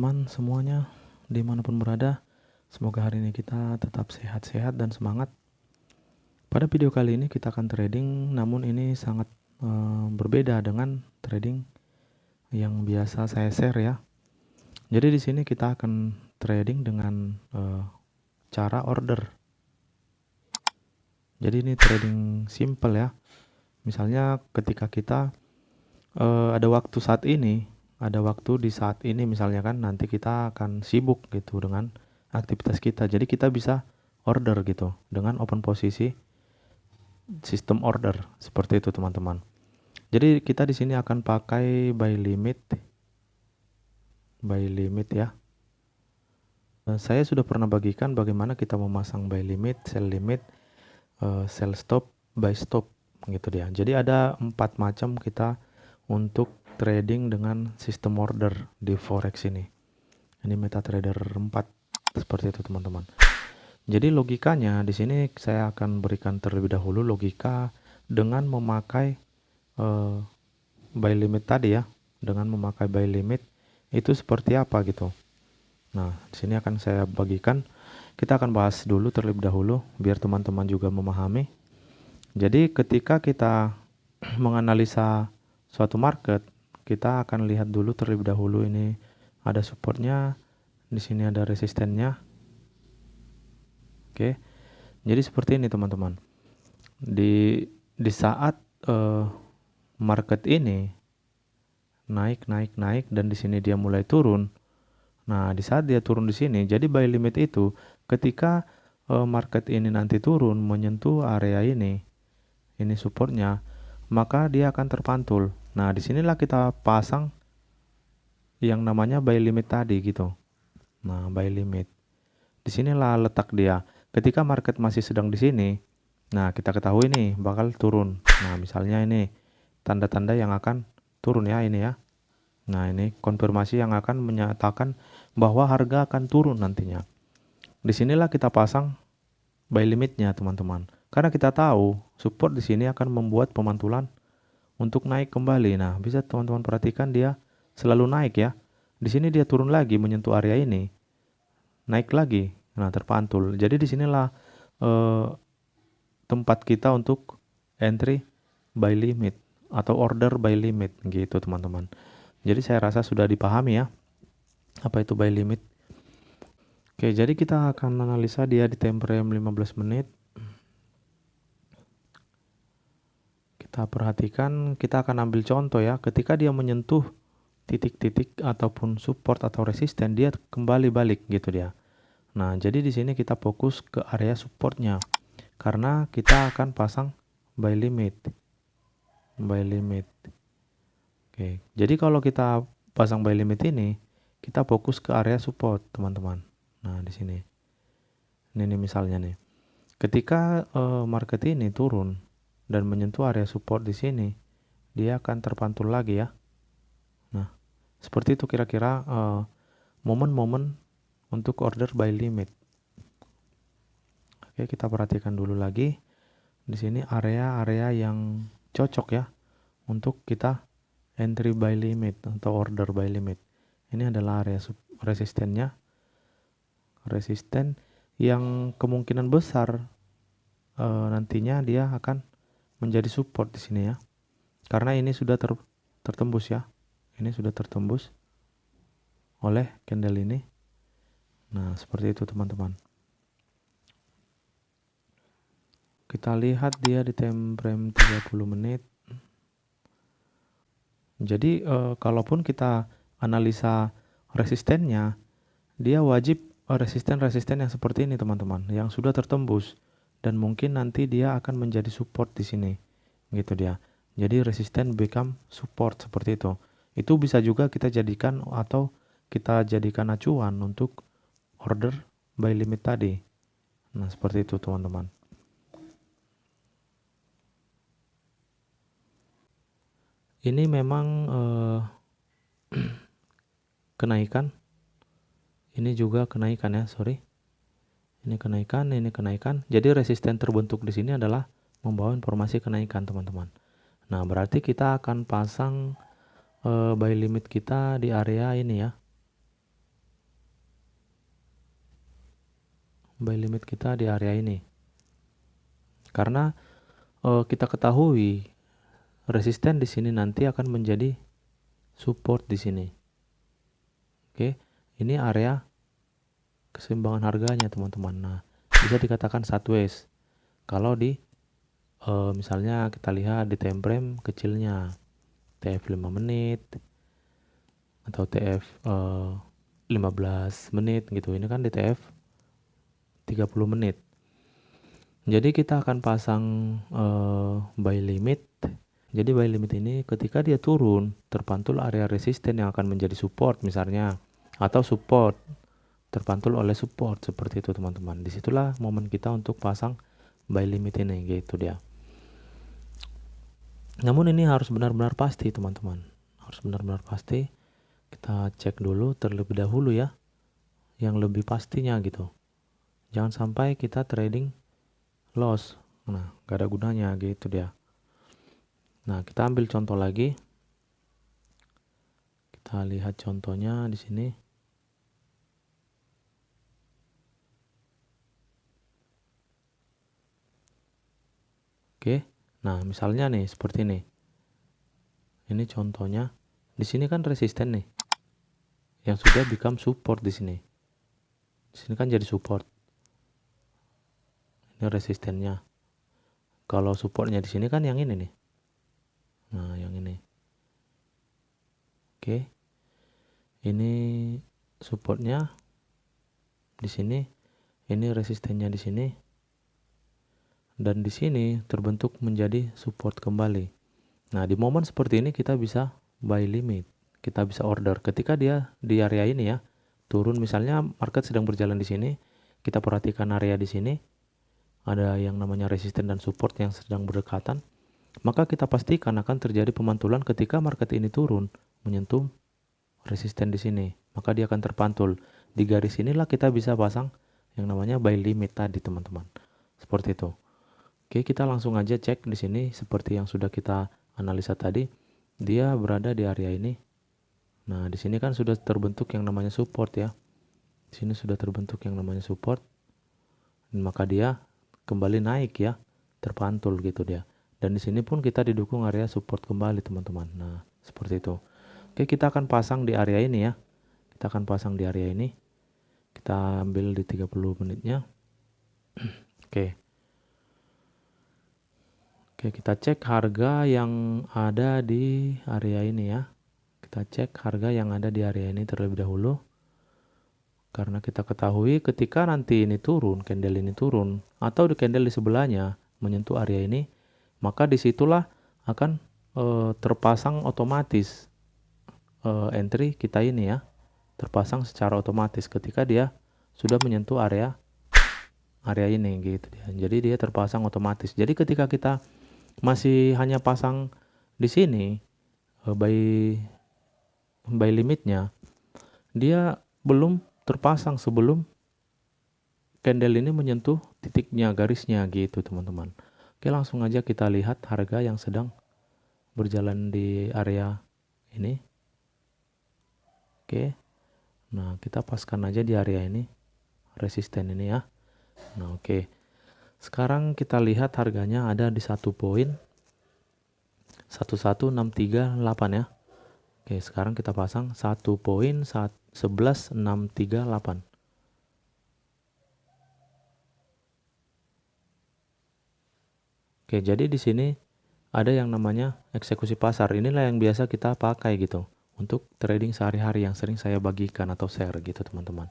teman-teman semuanya dimanapun berada. Semoga hari ini kita tetap sehat-sehat dan semangat. Pada video kali ini kita akan trading, namun ini sangat berbeda dengan trading yang biasa saya share ya. Jadi di sini kita akan trading dengan cara order. Jadi ini trading simple ya. Misalnya ketika kita ada waktu saat ini, ada waktu di saat ini misalnya kan, nanti kita akan sibuk gitu dengan aktivitas kita. Jadi kita bisa order gitu dengan open posisi sistem order seperti itu teman-teman. Jadi kita di sini akan pakai buy limit ya. Saya sudah pernah bagikan bagaimana kita memasang buy limit, sell stop, buy stop gitu dia. Jadi ada 4 macam kita untuk trading dengan sistem order di forex ini. Ini MetaTrader 4 seperti itu teman-teman. Jadi logikanya di sini saya akan berikan terlebih dahulu logika dengan memakai buy limit tadi ya. Dengan memakai buy limit itu seperti apa gitu. Nah, di sini akan saya bagikan. Kita akan bahas dulu terlebih dahulu biar teman-teman juga memahami. Jadi ketika kita menganalisa suatu market, kita akan lihat dulu terlebih dahulu ini ada supportnya, di sini ada resistennya. Oke, jadi seperti ini teman-teman. Di saat market ini naik dan di sini dia mulai turun. Nah, di saat dia turun di sini, jadi buy limit itu ketika market ini nanti turun menyentuh area ini supportnya, maka dia akan terpantul. Nah, disinilah kita pasang yang namanya buy limit tadi gitu. Nah, buy limit. Disinilah letak dia. Ketika market masih sedang di sini, nah kita ketahui nih bakal turun. Nah, misalnya ini tanda-tanda yang akan turun ya ini ya. Nah, ini konfirmasi yang akan menyatakan bahwa harga akan turun nantinya. Disinilah kita pasang buy limitnya teman-teman. Karena kita tahu support di sini akan membuat pemantulan untuk naik kembali. Nah, bisa teman-teman perhatikan dia selalu naik ya. Di sini dia turun lagi menyentuh area ini, naik lagi. Nah, terpantul. Jadi disinilah tempat kita untuk entry buy limit atau order buy limit gitu teman-teman. Jadi saya rasa sudah dipahami ya apa itu buy limit. Oke, jadi kita akan analisa dia di time frame 15 menit. Kita perhatikan, kita akan ambil contoh ya, ketika dia menyentuh titik-titik ataupun support atau resisten, dia kembali balik gitu dia. Nah, jadi di sini kita fokus ke area supportnya, karena kita akan pasang buy limit. Oke, jadi kalau kita pasang buy limit ini, kita fokus ke area support teman-teman. Nah, di sini, ini misalnya nih, ketika market ini turun dan menyentuh area support di sini, dia akan terpantul lagi ya. Nah, seperti itu kira-kira momen-momen untuk order buy limit. Oke, kita perhatikan dulu lagi. Di sini area-area yang cocok ya untuk kita entry buy limit atau order buy limit. Ini adalah area resistennya. Resisten yang kemungkinan besar nantinya dia akan menjadi support di sini ya. Karena ini sudah tertembus ya. Ini sudah tertembus oleh candle ini. Nah, seperti itu teman-teman. Kita lihat dia di time frame 30 menit. Jadi kalaupun kita analisa resistennya, dia wajib resisten-resisten yang seperti ini teman-teman, yang sudah tertembus dan mungkin nanti dia akan menjadi support di sini. Gitu dia. Jadi resisten become support seperti itu. Itu bisa juga kita jadikan atau kita jadikan acuan untuk order buy limit tadi. Nah, seperti itu teman-teman. Ini memang kenaikan. Ini juga kenaikan ya, sorry. Ini kenaikan. Jadi resisten terbentuk di sini adalah membawa informasi kenaikan, teman-teman. Nah, berarti kita akan pasang buy limit kita di area ini ya. buy limit kita di area ini. Karena kita ketahui resisten di sini nanti akan menjadi support di sini. Oke, ini area keseimbangan harganya teman-teman. Nah, bisa dikatakan sideways. Kalau di misalnya kita lihat di time frame kecilnya TF 5 menit atau TF 15 menit gitu. Ini kan di TF 30 menit. Jadi kita akan pasang buy limit. Jadi buy limit ini ketika dia turun terpantul area resisten yang akan menjadi support misalnya, atau support terpantul oleh support seperti itu teman-teman. Disitulah momen kita untuk pasang buy limit ini gitu dia. Namun ini harus benar-benar pasti teman-teman, harus benar-benar pasti. Kita cek dulu terlebih dahulu ya, yang lebih pastinya gitu. Jangan sampai kita trading loss, nah gak ada gunanya gitu dia. Nah kita ambil contoh lagi, kita lihat contohnya di sini. Oke, nah misalnya nih seperti ini. Ini contohnya. Di sini kan resisten nih, yang sudah become support di sini. Di sini kan jadi support. Ini resistennya. Kalau supportnya di sini kan yang ini nih. Nah, yang ini. Oke. Ini supportnya di sini. Ini resistennya di sini. Dan di sini terbentuk menjadi support kembali. Nah, di momen seperti ini kita bisa buy limit. Kita bisa order ketika dia di area ini ya. Turun misalnya market sedang berjalan di sini, kita perhatikan area di sini. Ada yang namanya resisten dan support yang sedang berdekatan. Maka kita pastikan akan terjadi pemantulan ketika market ini turun menyentuh resisten di sini. Maka dia akan terpantul. Di garis inilah kita bisa pasang yang namanya buy limit tadi teman-teman. Seperti itu. Oke, kita langsung aja cek di sini seperti yang sudah kita analisa tadi. Dia berada di area ini. Nah, di sini kan sudah terbentuk yang namanya support ya. Di sini sudah terbentuk yang namanya support. Dan maka dia kembali naik ya, terpantul gitu dia. Dan di sini pun kita didukung area support kembali teman-teman. Nah, seperti itu. Oke, kita akan pasang di area ini ya. Kita akan pasang di area ini. Kita ambil di 30 menitnya. Oke. Oke, kita cek harga yang ada di area ini ya. Kita cek harga yang ada di area ini terlebih dahulu. Karena kita ketahui ketika nanti ini turun, candle ini turun, atau di candle di sebelahnya menyentuh area ini, maka disitulah akan terpasang otomatis entry kita ini ya. Terpasang secara otomatis ketika dia sudah menyentuh area ini gitu dia. Jadi dia terpasang otomatis. Jadi ketika kita masih hanya pasang di sini buy limitnya, dia belum terpasang sebelum candle ini menyentuh titiknya, garisnya gitu teman-teman. Oke, langsung aja kita lihat harga yang sedang berjalan di area ini. Oke, nah kita paskan aja di area ini, resisten ini ya. Nah oke, sekarang kita lihat harganya ada di 1.11638 ya. Oke, sekarang kita pasang 1.11638. Oke, jadi di sini ada yang namanya eksekusi pasar. Inilah yang biasa kita pakai gitu untuk trading sehari-hari yang sering saya bagikan atau share gitu teman-teman.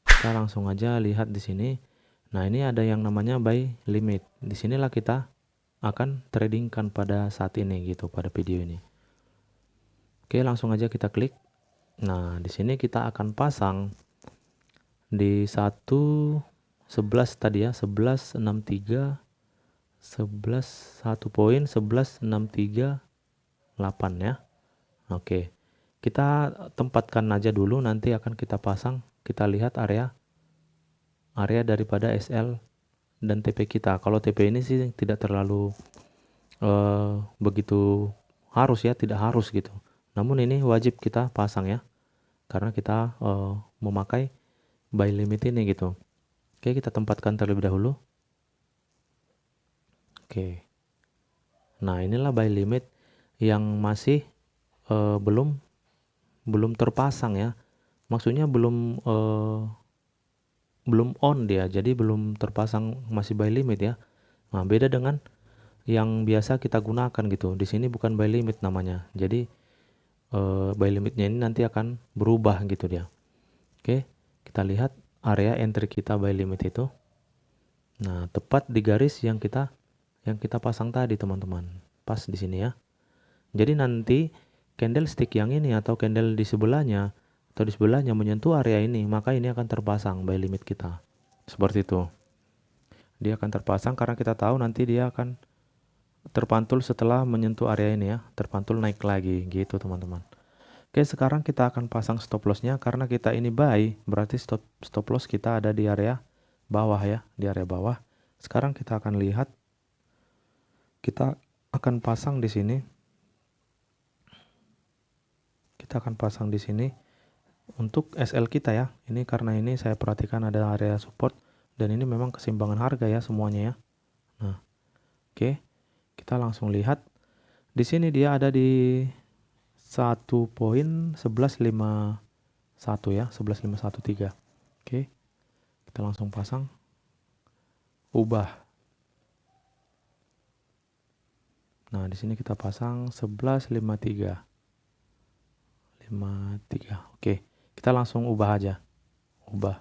Kita langsung aja lihat di sini. Nah, ini ada yang namanya buy limit. Di sinilah kita akan tradingkan pada saat ini gitu, pada video ini. Oke, langsung aja kita klik. Nah, di sini kita akan pasang di 1.11 tadi ya, 1163 1.11.638 ya. Oke. Kita tempatkan aja dulu, nanti akan kita pasang. Kita lihat area daripada SL dan TP kita. Kalau TP ini sih tidak terlalu begitu harus ya, tidak harus gitu. Namun ini wajib kita pasang ya, karena kita memakai buy limit ini gitu. Oke, kita tempatkan terlebih dahulu. Oke. Nah, inilah buy limit yang masih belum terpasang ya. Maksudnya belum on dia, jadi belum terpasang, masih buy limit ya. Nah, beda dengan yang biasa kita gunakan gitu. Di sini bukan buy limit namanya. Jadi buy limitnya ini nanti akan berubah gitu dia. Oke, kita lihat area entry kita buy limit itu. Nah, tepat di garis yang kita pasang tadi, teman-teman. Pas di sini ya. Jadi nanti candlestick yang ini atau candle di sebelahnya menyentuh area ini, maka ini akan terpasang buy limit kita. Seperti itu. Dia akan terpasang karena kita tahu nanti dia akan terpantul setelah menyentuh area ini ya, terpantul naik lagi gitu, teman-teman. Oke, sekarang kita akan pasang stop lossnya karena kita ini buy, berarti stop loss kita ada di area bawah ya, di area bawah. Sekarang kita akan lihat, kita akan pasang di sini. Kita akan pasang di sini untuk SL kita ya. Ini karena ini saya perhatikan ada area support dan ini memang keseimbangan harga ya semuanya ya. Nah, oke. Kita langsung lihat di sini dia ada di 1.1151 ya, 11.513. Oke. Kita langsung pasang, ubah. Nah, di sini kita pasang 11.53. 53. Oke. Kita langsung ubah aja. Ubah.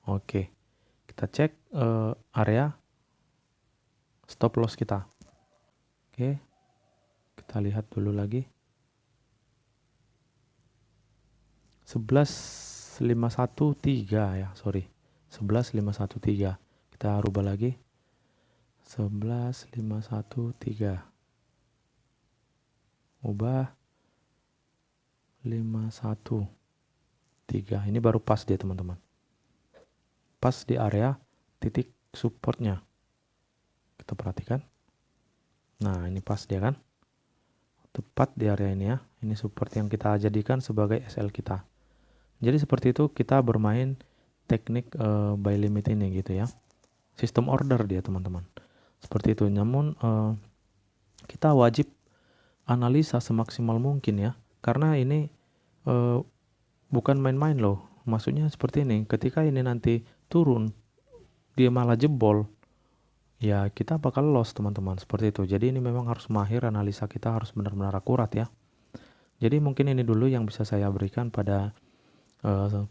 Oke. Kita cek area stop loss kita. Oke. Kita lihat dulu lagi. 11.513 ya, sorry. 11.513. Kita rubah lagi. 11.513. Ubah 513. Ini baru pas dia, teman-teman. Pas di area titik supportnya. Kita perhatikan. Nah, ini pas dia kan. Tepat di area ini ya. Ini support yang kita jadikan sebagai SL kita. Jadi seperti itu kita bermain teknik buy limit ini gitu ya. Sistem order dia, teman-teman. Seperti itu. Namun kita wajib analisa semaksimal mungkin ya. Karena ini bukan main-main loh. Maksudnya seperti ini. Ketika ini nanti turun, dia malah jebol, ya kita bakal loss, teman-teman. Seperti itu. Jadi ini memang harus mahir, analisa kita harus benar-benar akurat ya. Jadi mungkin ini dulu yang bisa saya berikan pada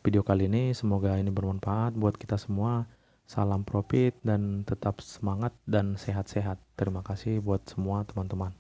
video kali ini. Semoga ini bermanfaat buat kita semua. Salam profit dan tetap semangat dan sehat-sehat. Terima kasih buat semua teman-teman.